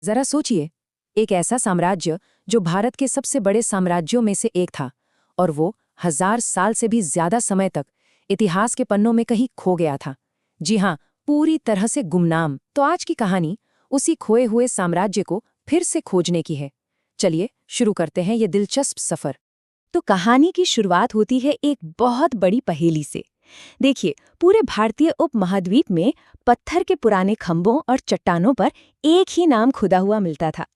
जरा सोचिए, एक ऐसा साम्राज्य जो भारत के सबसे बड़े साम्राज्यों में से एक था, और वो 1000 साल से भी ज्यादा समय तक इतिहास के पन्नों में कहीं खो गया था। जी हाँ, पूरी तरह से गुमनाम। तो आज की कहानी उसी खोए हुए साम्राज्य को फिर से खोजने की है। चलिए शुरू करते हैं ये दिलचस्प सफर। तो कहानी की शुरुआत होती है एक बहुत बड़ी पहेली से। देखिए, पूरे भारतीय उपमहाद्वीप में पत्थर के पुराने खंभों और चट्टानों पर एक ही नाम खुदा हुआ मिलता था,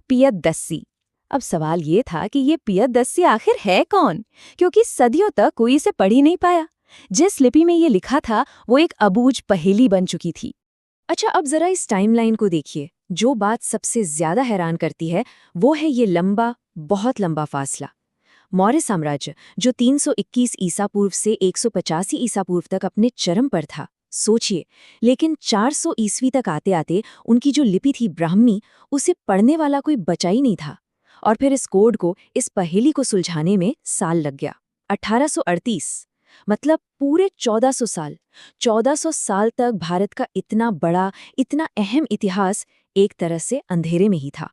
पियदस्सी। अब सवाल ये था कि ये पियदस्सी आखिर है कौन, क्योंकि सदियों तक कोई इसे पढ़ ही नहीं पाया। जिस लिपि में ये लिखा था वो एक अबूझ पहेली बन चुकी थी। अच्छा, अब जरा इस टाइमलाइन को देखिए। जो बात सबसे ज्यादा हैरान करती है वो है ये लंबा, बहुत लंबा फासला। मौर्य साम्राज्य जो 321 ईसा पूर्व से 185 ईसा पूर्व तक अपने चरम पर था, सोचिए। लेकिन 400 ईस्वी तक आते आते उनकी जो लिपि थी ब्राह्मी, उसे पढ़ने वाला कोई बचा ही नहीं था। और फिर इस कोड को, इस पहेली को सुलझाने में साल लग गया 1838। मतलब पूरे 1400 साल। 1400 साल तक भारत का इतना बड़ा, इतना अहम इतिहास एक तरह से अंधेरे में ही था।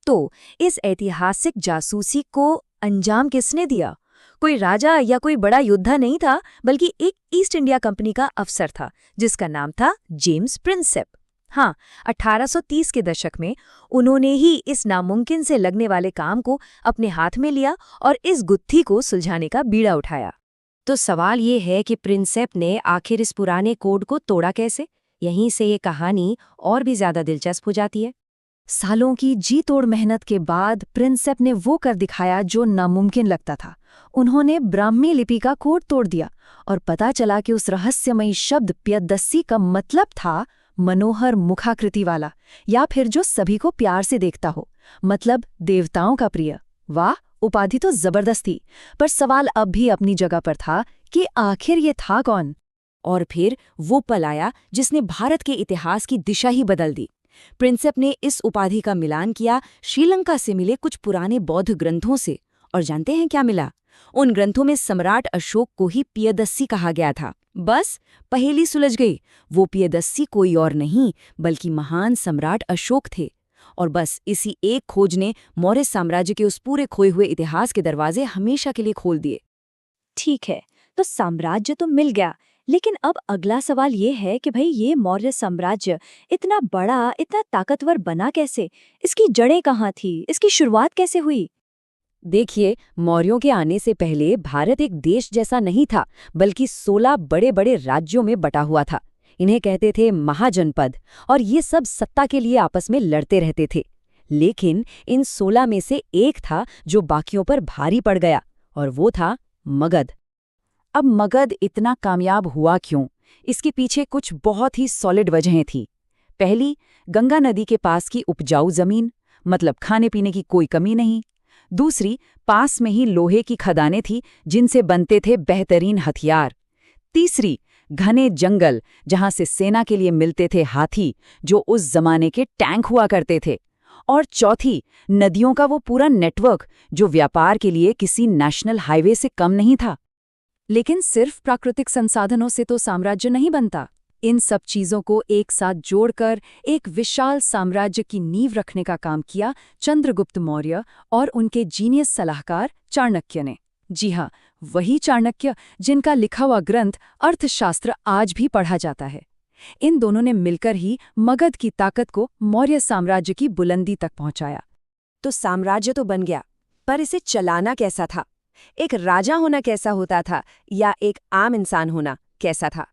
तो इस ऐतिहासिक जासूसी को अंजाम किसने दिया? कोई राजा या कोई बड़ा योद्धा नहीं था, बल्कि एक ईस्ट इंडिया कंपनी का अफसर था, जिसका नाम था जेम्स प्रिंसेप। हाँ, 1830 के दशक में उन्होंने ही इस नामुमकिन से लगने वाले काम को अपने हाथ में लिया और इस गुत्थी को सुलझाने का बीड़ा उठाया। तो सवाल ये है कि प्रिंसेप ने आखिर इस पुराने कोड को तोड़ा कैसे? यहीं से ये कहानी और भी ज्यादा दिलचस्प हो जाती है। सालों की जी तोड़ मेहनत के बाद प्रिंसेप ने वो कर दिखाया जो नामुमकिन लगता था। उन्होंने ब्राह्मी लिपि का कोड तोड़ दिया और पता चला कि उस रहस्यमयी शब्द पियदस्सी का मतलब था मनोहर मुखाकृति वाला, या फिर जो सभी को प्यार से देखता हो, मतलब देवताओं का प्रिय। वाह, उपाधि तो जबरदस्त थी, पर सवाल अब भी अपनी जगह पर था कि आखिर ये था कौन? और फिर वो पल आया जिसने भारत के इतिहास की दिशा ही बदल दी। प्रिंसेप ने इस उपाधि का मिलान किया श्रीलंका से मिले कुछ पुराने बौद्ध ग्रंथों से, और जानते हैं क्या मिला? उन ग्रंथों में सम्राट अशोक को ही पियदस्सी कहा गया था। बस पहेली सुलझ गई। वो पियदस्सी कोई और नहीं बल्कि महान सम्राट अशोक थे। और बस इसी एक खोज ने मौर्य साम्राज्य के उस पूरे खोए हुए इतिहास के दरवाजे हमेशा के लिए खोल दिए। ठीक है, तो साम्राज्य तो मिल गया, लेकिन अब अगला सवाल ये है कि भाई ये मौर्य साम्राज्य इतना बड़ा, इतना ताकतवर बना कैसे? इसकी जड़ें कहाँ थी? इसकी शुरुआत कैसे हुई? देखिए, मौर्यों के आने से पहले भारत एक देश जैसा नहीं था, बल्कि 16 बड़े बड़े राज्यों में बटा हुआ था। इन्हें कहते थे महाजनपद, और ये सब सत्ता के लिए आपस में लड़ते रहते थे। लेकिन इन 16 में से एक था जो बाकियों पर भारी पड़ गया, और वो था मगध। अब मगध इतना कामयाब हुआ क्यों? इसके पीछे कुछ बहुत ही सॉलिड वजहें थीं। पहली, गंगा नदी के पास की उपजाऊ जमीन, मतलब खाने पीने की कोई कमी नहीं। दूसरी, पास में ही लोहे की खदानें थी जिनसे बनते थे बेहतरीन हथियार। तीसरी, घने जंगल जहां से सेना के लिए मिलते थे हाथी, जो उस जमाने के टैंक हुआ करते थे। और चौथी, नदियों का वो पूरा नेटवर्क जो व्यापार के लिए किसी नेशनल हाईवे से कम नहीं था। लेकिन सिर्फ प्राकृतिक संसाधनों से तो साम्राज्य नहीं बनता। इन सब चीजों को एक साथ जोड़कर एक विशाल साम्राज्य की नींव रखने का काम किया चंद्रगुप्त मौर्य और उनके जीनियस सलाहकार चाणक्य ने। जी हाँ, वही चाणक्य जिनका लिखा हुआ ग्रंथ अर्थशास्त्र आज भी पढ़ा जाता है। इन दोनों ने मिलकर ही मगध की ताकत को मौर्य साम्राज्य की बुलंदी तक पहुंचाया। तो साम्राज्य तो बन गया, पर इसे चलाना कैसा था? एक राजा होना कैसा होता था, या एक आम इंसान होना कैसा था?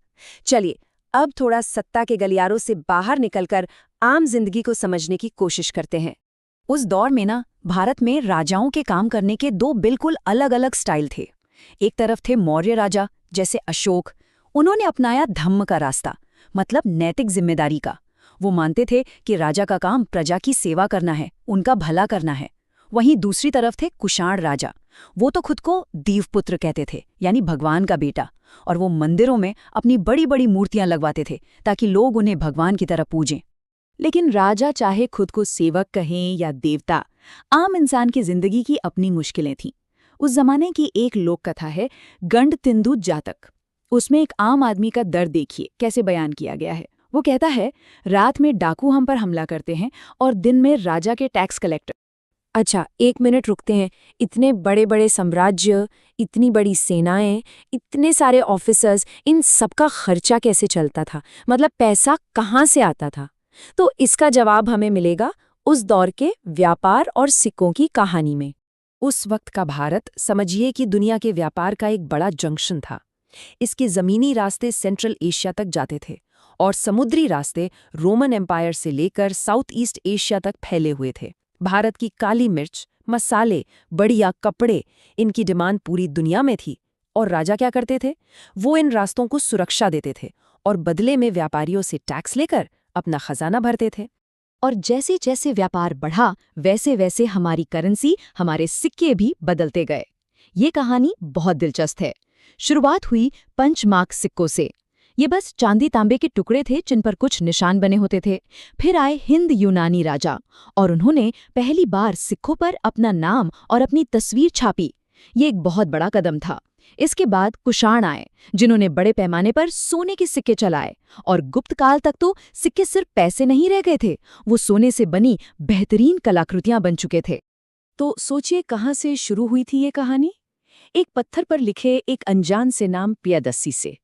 चलिए अब थोड़ा सत्ता के गलियारों से बाहर निकलकर आम जिंदगी को समझने की कोशिश करते हैं। उस दौर में ना, भारत में राजाओं के काम करने के दो बिल्कुल अलग अलग स्टाइल थे। एक तरफ थे मौर्य राजा जैसे अशोक। उन्होंने अपनाया धम्म का रास्ता, मतलब नैतिक जिम्मेदारी का। वो मानते थे कि राजा का काम प्रजा की सेवा करना है, उनका भला करना है। वहीं दूसरी तरफ थे कुषाण राजा। वो तो खुद को देवपुत्र कहते थे, यानी भगवान का बेटा, और वो मंदिरों में अपनी बड़ी बड़ी मूर्तियां लगवाते थे ताकि लोग उन्हें भगवान की तरह पूजें। लेकिन राजा चाहे खुद को सेवक कहें या देवता, आम इंसान की जिंदगी की अपनी मुश्किलें थीं। उस जमाने की एक लोक कथा है गंड तिंदु जातक। उसमें एक आम आदमी का दर्द देखिए कैसे बयान किया गया है। वो कहता है, रात में डाकू हम पर हमला करते हैं और दिन में राजा के टैक्स कलेक्टर। अच्छा, 1 मिनट रुकते हैं। इतने बड़े बड़े साम्राज्य, इतनी बड़ी सेनाएं, इतने सारे ऑफिसर्स, इन सबका खर्चा कैसे चलता था? मतलब पैसा कहाँ से आता था? तो इसका जवाब हमें मिलेगा उस दौर के व्यापार और सिक्कों की कहानी में। उस वक्त का भारत समझिए कि दुनिया के व्यापार का एक बड़ा जंक्शन था। इसके ज़मीनी रास्ते सेंट्रल एशिया तक जाते थे और समुद्री रास्ते रोमन एम्पायर से लेकर साउथ ईस्ट एशिया तक फैले हुए थे। भारत की काली मिर्च, मसाले, बढ़िया कपड़े, इनकी डिमांड पूरी दुनिया में थी। और राजा क्या करते थे? वो इन रास्तों को सुरक्षा देते थे और बदले में व्यापारियों से टैक्स लेकर अपना खजाना भरते थे। और जैसे जैसे व्यापार बढ़ा, वैसे वैसे हमारी करेंसी, हमारे सिक्के भी बदलते गए। ये कहानी बहुत दिलचस्प है। शुरुआत हुई पंचमार्क सिक्कों से। ये बस चांदी तांबे के टुकड़े थे जिन पर कुछ निशान बने होते थे। फिर आए हिंद यूनानी राजा और उन्होंने पहली बार सिक्कों पर अपना नाम और अपनी तस्वीर छापी। ये एक बहुत बड़ा कदम था। इसके बाद कुषाण आए, जिन्होंने बड़े पैमाने पर सोने के सिक्के चलाए। और गुप्त काल तक तो सिक्के सिर्फ पैसे नहीं रह गए थे, वो सोने से बनी बेहतरीन कलाकृतियां बन चुके थे। तो सोचिए कहाँ से शुरू हुई थी ये कहानी? एक पत्थर पर लिखे एक अनजान से नाम पियादस्सी से।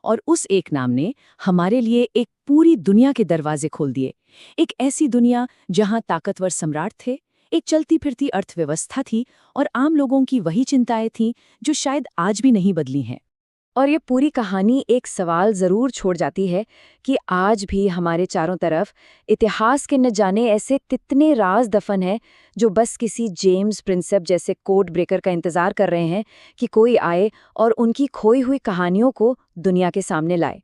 और उस एक नाम ने हमारे लिए एक पूरी दुनिया के दरवाजे खोल दिए। एक ऐसी दुनिया जहां ताकतवर सम्राट थे, एक चलती फिरती अर्थव्यवस्था थी और आम लोगों की वही चिंताएं थीं जो शायद आज भी नहीं बदली हैं। और ये पूरी कहानी एक सवाल ज़रूर छोड़ जाती है कि आज भी हमारे चारों तरफ इतिहास के न जाने ऐसे कितने राज दफन हैं जो बस किसी जेम्स प्रिंसेप जैसे कोड ब्रेकर का इंतज़ार कर रहे हैं कि कोई आए और उनकी खोई हुई कहानियों को दुनिया के सामने लाए।